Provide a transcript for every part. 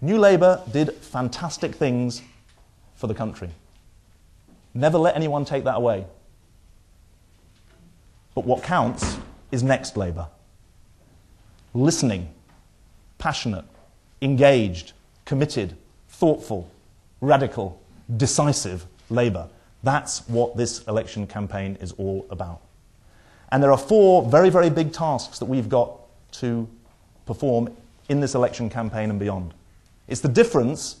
New Labour did fantastic things for the country. Never let anyone take that away. But what counts is next Labour. Listening, passionate, engaged, committed, thoughtful, radical, decisive Labour. That's what this election campaign is all about. And there are 4 very, very big tasks that we've got to perform in this election campaign and beyond. It's the difference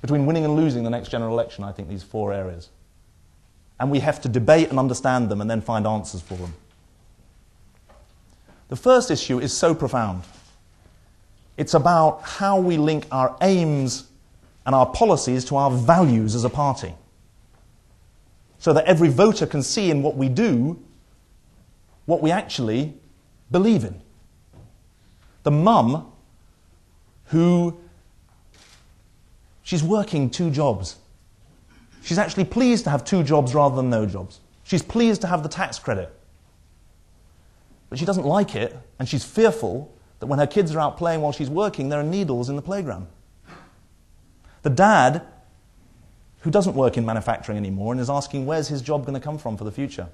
between winning and losing the next general election, I think, these 4 areas. And we have to debate and understand them and then find answers for them. The first issue is so profound. It's about how we link our aims and our policies to our values as a party, so that every voter can see in what we do what we actually believe in. The mum she's working 2 jobs. She's actually pleased to have 2 jobs rather than no jobs. She's pleased to have the tax credit. But she doesn't like it, and she's fearful that when her kids are out playing while she's working, there are needles in the playground. The dad, who doesn't work in manufacturing anymore and is asking where's his job going to come from for the future.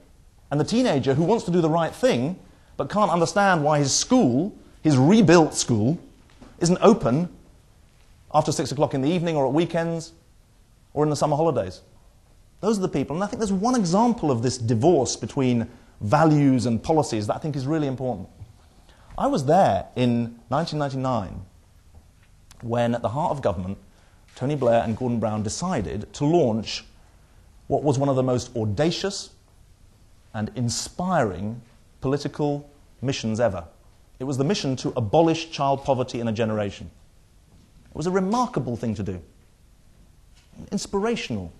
And the teenager who wants to do the right thing but can't understand why his school, his rebuilt school, isn't open after 6 o'clock in the evening or at weekends or in the summer holidays. Those are the people. And I think there's one example of this divorce between values and policies that I think is really important. I was there in 1999 when, at the heart of government, Tony Blair and Gordon Brown decided to launch what was one of the most audacious and inspiring political missions ever. It was the mission to abolish child poverty in a generation. It was a remarkable thing to do, an inspirational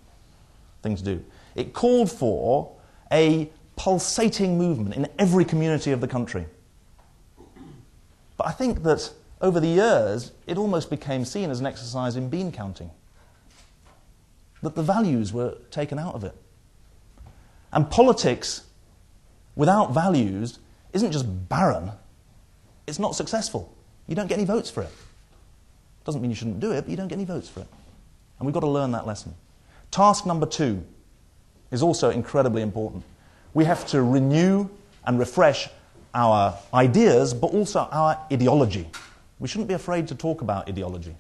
thing to do. It called for a pulsating movement in every community of the country. But I think that over the years, it almost became seen as an exercise in bean counting, that the values were taken out of it. And politics without values isn't just barren, it's not successful. You don't get any votes for it. Doesn't mean you shouldn't do it, but you don't get any votes for it. And we've got to learn that lesson. Task number 2 is also incredibly important. We have to renew and refresh our ideas, but also our ideology. We shouldn't be afraid to talk about ideology.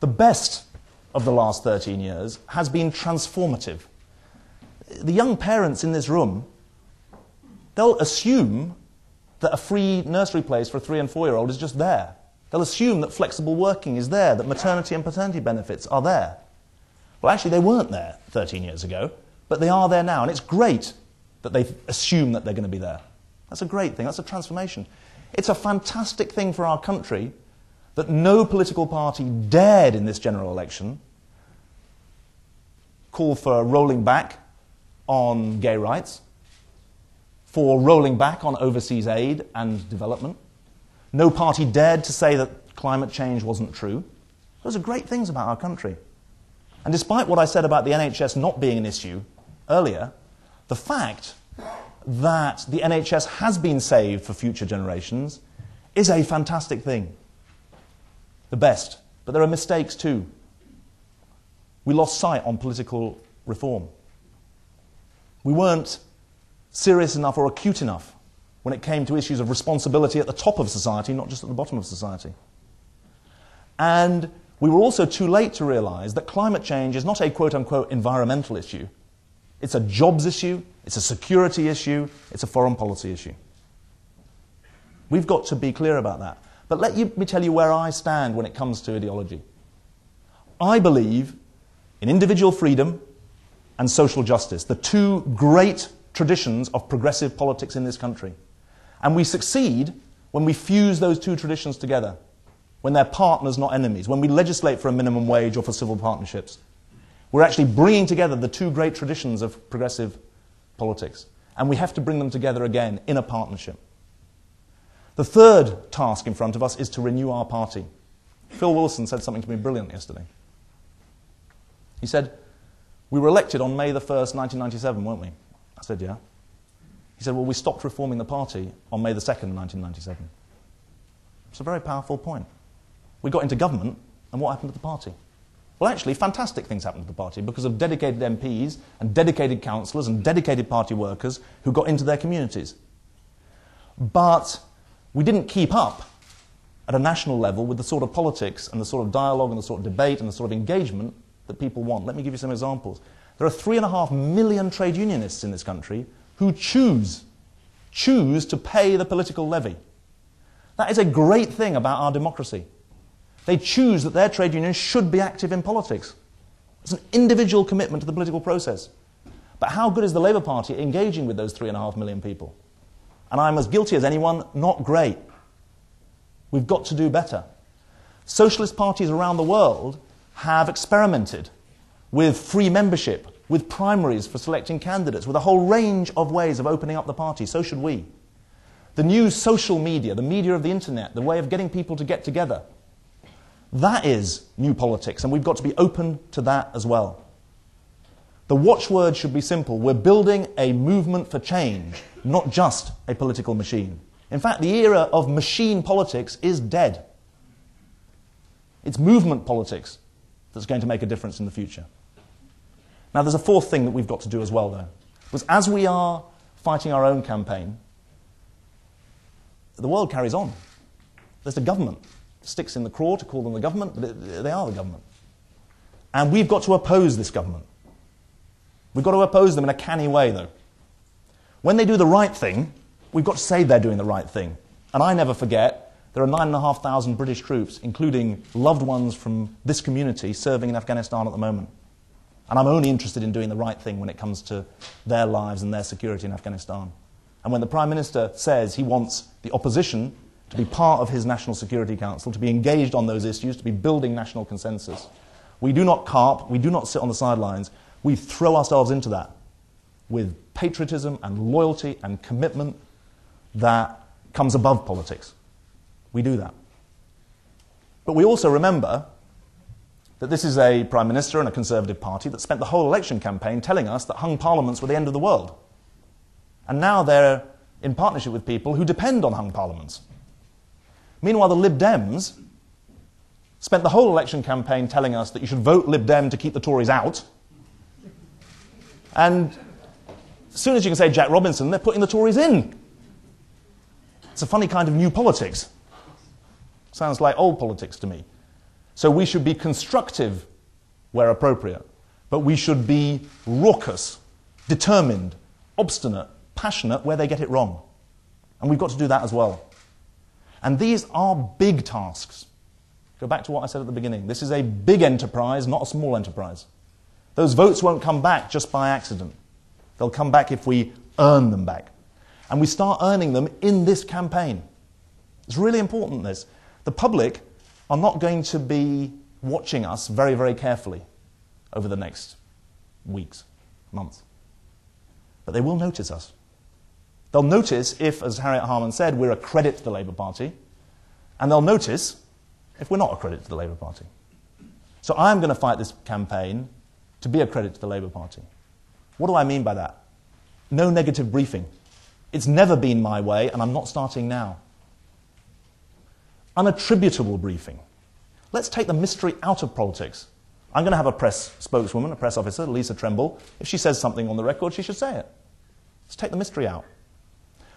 The best of the last 13 years has been transformative. The young parents in this room, they'll assume that a free nursery place for a 3- and 4-year-old is just there. They'll assume that flexible working is there, that maternity and paternity benefits are there. Well, actually, they weren't there 13 years ago, but they are there now, and it's great that they assume that they're going to be there. That's a great thing. That's a transformation. It's a fantastic thing for our country that no political party dared in this general election call for rolling back on gay rights, for rolling back on overseas aid and development. No party dared to say that climate change wasn't true. Those are great things about our country. And despite what I said about the NHS not being an issue earlier, the fact that the NHS has been saved for future generations is a fantastic thing. The best. But there are mistakes too. We lost sight on political reform. We weren't serious enough or acute enough when it came to issues of responsibility at the top of society, not just at the bottom of society. And we were also too late to realise that climate change is not a quote-unquote environmental issue. It's a jobs issue, it's a security issue, it's a foreign policy issue. We've got to be clear about that. But let me tell you where I stand when it comes to ideology. I believe in individual freedom and social justice, the 2 great traditions of progressive politics in this country. And we succeed when we fuse those 2 traditions together, when they're partners, not enemies, when we legislate for a minimum wage or for civil partnerships. We're actually bringing together the 2 great traditions of progressive politics. And we have to bring them together again in a partnership. The third task in front of us is to renew our party. Phil Wilson said something to me brilliant yesterday. He said, we were elected on May the 1st, 1997, weren't we? I said, yeah. He said, well, we stopped reforming the party on May the 2nd, 1997. It's a very powerful point. We got into government And what happened to the party? Well, actually, fantastic things happened to the party because of dedicated MPs and dedicated councillors and dedicated party workers who got into their communities. But we didn't keep up at a national level with the sort of politics and the sort of dialogue and the sort of debate and the sort of engagement that people want. Let me give you some examples. There are 3.5 million trade unionists in this country who choose to pay the political levy. That is a great thing about our democracy. They choose that their trade unions should be active in politics. It's an individual commitment to the political process. But how good is the Labour Party at engaging with those 3.5 million people? And I'm as guilty as anyone, not great. We've got to do better. Socialist parties around the world have experimented with free membership, with primaries for selecting candidates, with a whole range of ways of opening up the party. So should we. The new social media, the media of the internet, the way of getting people to get together, that is new politics, and we've got to be open to that as well. The watchword should be simple. We're building a movement for change, not just a political machine. In fact, the era of machine politics is dead. It's movement politics that's going to make a difference in the future. Now, there's a fourth thing that we've got to do as well, though. Because as we are fighting our own campaign, the world carries on. There's the government. Sticks in the craw to call them the government, but they are the government. And we've got to oppose this government. We've got to oppose them in a canny way, though. When they do the right thing, we've got to say they're doing the right thing. And I never forget, there are 9,500 British troops, including loved ones from this community, serving in Afghanistan at the moment. And I'm only interested in doing the right thing when it comes to their lives and their security in Afghanistan. And when the Prime Minister says he wants the opposition to be part of his National Security Council, to be engaged on those issues, to be building national consensus, we do not carp, we do not sit on the sidelines, we throw ourselves into that with patriotism and loyalty and commitment that comes above politics. We do that. But we also remember that this is a Prime Minister and a Conservative Party that spent the whole election campaign telling us that hung parliaments were the end of the world. And now they're in partnership with people who depend on hung parliaments. Meanwhile, the Lib Dems spent the whole election campaign telling us that you should vote Lib Dem to keep the Tories out. And as soon as you can say Jack Robinson, they're putting the Tories in. It's a funny kind of new politics. Sounds like old politics to me. So we should be constructive where appropriate, but we should be raucous, determined, obstinate, passionate where they get it wrong. And we've got to do that as well. And these are big tasks. Go back to what I said at the beginning. This is a big enterprise, not a small enterprise. Those votes won't come back just by accident. They'll come back if we earn them back. And we start earning them in this campaign. It's really important, this. The public are not going to be watching us very, very carefully over the next weeks, months. But they will notice us. They'll notice if, as Harriet Harman said, we're a credit to the Labour Party, and they'll notice if we're not a credit to the Labour Party. So I'm going to fight this campaign to be a credit to the Labour Party. What do I mean by that? No negative briefing. It's never been my way, and I'm not starting now. Unattributable briefing. Let's take the mystery out of politics. I'm going to have a press spokeswoman, a press officer, Lisa Tremble. If she says something on the record, she should say it. Let's take the mystery out.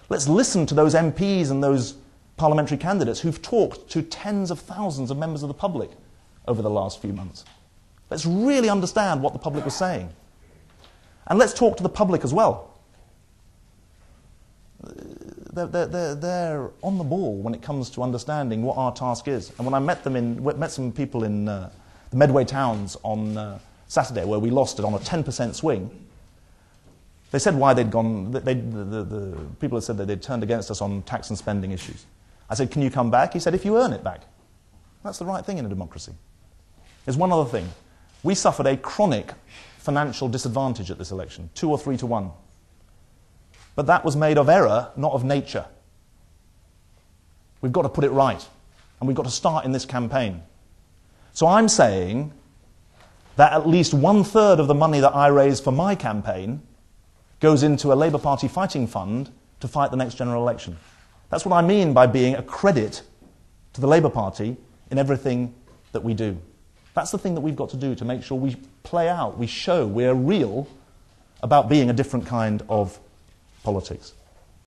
Let's listen to those MPs and those parliamentary candidates who've talked to tens of thousands of members of the public over the last few months. Let's really understand what the public was saying. And let's talk to the public as well. They're on the ball when it comes to understanding what our task is. And when I met some people in the Medway towns on Saturday, where we lost it on a 10% swing, they said why they'd gone. The people had said that they'd turned against us on tax and spending issues. I said, can you come back? He said, if you earn it back. That's the right thing in a democracy. There's one other thing. We suffered a chronic financial disadvantage at this election, 2 or 3 to 1. But that was made of error, not of nature. We've got to put it right, and we've got to start in this campaign. So I'm saying that at least 1/3 of the money that I raise for my campaign goes into a Labour Party fighting fund to fight the next general election. That's what I mean by being a credit to the Labour Party in everything that we do. That's the thing that we've got to do to make sure we play out, we show we're real about being a different kind of politics.